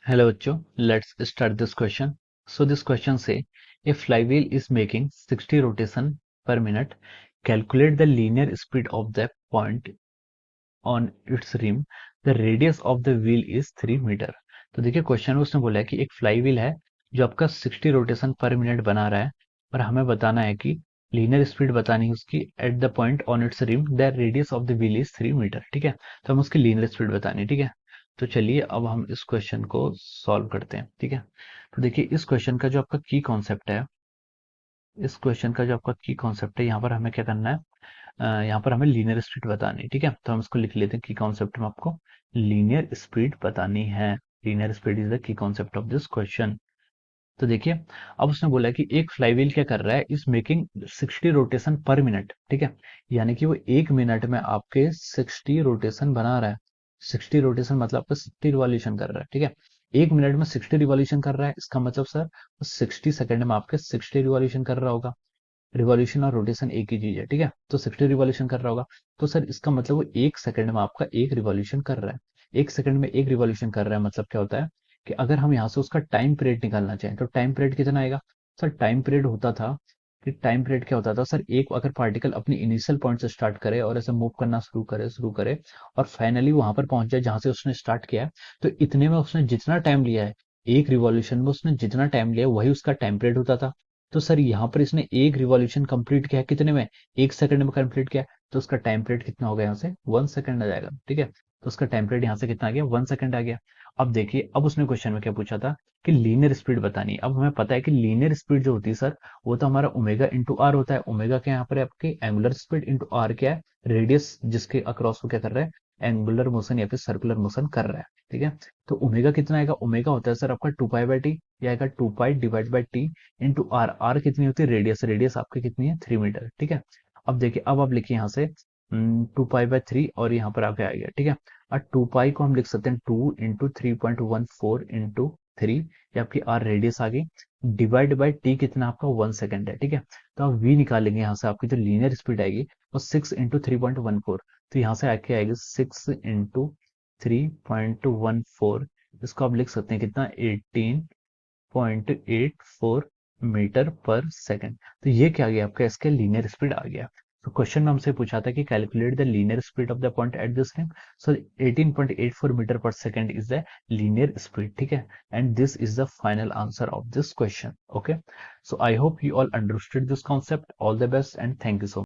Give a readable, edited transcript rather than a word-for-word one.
Hello, Cho. Let's start this question. So this question say, a flywheel is making 60 rotation per minute. Calculate the linear speed of the point on its rim. The radius of the wheel is 3 metre. तो देखिए question में उसने बोला है कि एक fly wheel है जो आपका 60 रोटेशन पर मिनट बना रहा है और हमें बताना है कि लीनियर स्पीड बतानी है उसकी at the point on its rim the radius of the wheel is 3 metre. ठीक है, तो हम उसकी लीनियर स्पीड बतानी है. ठीक है, तो चलिए अब हम इस क्वेश्चन को सॉल्व करते हैं. ठीक है, तो देखिए इस क्वेश्चन का जो आपका की कॉन्सेप्ट है, इस क्वेश्चन का जो आपका की कॉन्सेप्ट है, यहाँ पर हमें क्या करना है, यहाँ पर हमें लीनियर स्पीड बतानी है. ठीक है, तो हम इसको लिख लेते हैं की कॉन्सेप्ट में आपको लीनियर स्पीड बतानी है. Linear speed is the key concept of this question. तो देखिए अब उसने बोला है कि एक फ्लाईव्हील क्या कर रहा है, इज मेकिंग 60 रोटेशन पर मिनट. ठीक है, यानी कि वो एक मिनट में आपके 60 रोटेशन बना रहा है. 60 रोटेशन मतलब आपका 60 रिवॉल्यूशन कर रहा है. ठीक है, एक मिनट में 60 रिवॉल्यूशन कर रहा है, इसका मतलब सर वो 60 सेकंड में आपके 60 रिवॉल्यूशन कर रहा होगा. रिवॉल्यूशन और रोटेशन एक ही चीज है. ठीक है, तो 60 रिवॉल्यूशन कर रहा होगा, तो सर इसका मतलब वो एक सेकंड में आपका एक रिवॉल्यूशन कर रहा है. एक सेकंड में एक रिवॉल्यूशन कर रहा है मतलब क्या होता है कि अगर हम यहाँ से उसका टाइम पीरियड निकालना चाहें तो टाइम पीरियड कितना आएगा. सर टाइम पीरियड होता था कि टाइम पीरियड क्या होता था सर, एक अगर पार्टिकल अपनी इनिशियल पॉइंट से स्टार्ट करे और ऐसे मूव करना शुरू करे और फाइनली वहां पर पहुंच जाए जहां से उसने स्टार्ट किया है, तो इतने में उसने जितना टाइम लिया है, एक रिवॉल्यूशन में उसने जितना टाइम लिया है वही उसका टाइम पीरियड होता था. तो सर यहाँ पर इसने एक रिवॉल्यूशन कंप्लीट किया है कितने में, एक सेकंड में कंप्लीट किया है, तो उसका टाइम पीरियड कितना हो गया, यहाँ से 1 सेकंड आ जाएगा. ठीक है, तो उसका टाइम पीरियड यहाँ से कितना आ गया, 1 सेकंड आ गया. अब देखिए अब उसने क्वेश्चन में क्या पूछा था कि लीनियर स्पीड बतानी है. अब हमें पता है कि लीनियर स्पीड जो होती है सर, वो तो हमारा ओमेगा इंटू आर होता है. ओमेगा क्या यहाँ पर है आपकी एंगुलर स्पीड, इंटू आर क्या है रेडियस जिसके अक्रॉस वो क्या कर रहा है, एंगुलर मोशन या फिर सर्कुलर मोशन कर रहा है. ठीक है, तो ओमेगा कितना आएगा, ओमेगा होता है सर आपका 2 पाई बाई टी, या आएगा 2 pi divide by T into R. R कितनी होती है, रेडियस. रेडियस आपकी कितनी है, 3 मीटर. ठीक है, अब देखिए अब आप लिखिए यहाँ से 2 पाई बाई 3 और यहाँ पर आके आ गया. ठीक है, और 2 पाई को हम लिख सकते हैं 2 इंटू 3.14 इंटू 3, ये आपकी आर रेडियस आ गई, डिवाइड बाई टी कितना आपका 1 सेकंड है. ठीक है, तो आप वी निकालेंगे यहाँ से, आपकी जो लीनियर स्पीड आएगी वो 6 इंटू 3.14, तो यहाँ से आके आएगी 6 इंटू 3.14. इसको आप लिख सकते हैं कितना, 18.84 मीटर पर सेकंड. तो ये क्या आ गया आपका, इसका लीनियर स्पीड आ गया. तो क्वेश्चन में हमसे पूछा था कि calculate the linear speed of the point at this time. So 18.84 metre per second is the linear speed. ठीक है, and this is the final answer of this question. Okay, so I hope you all understood this concept. All the best and thank you so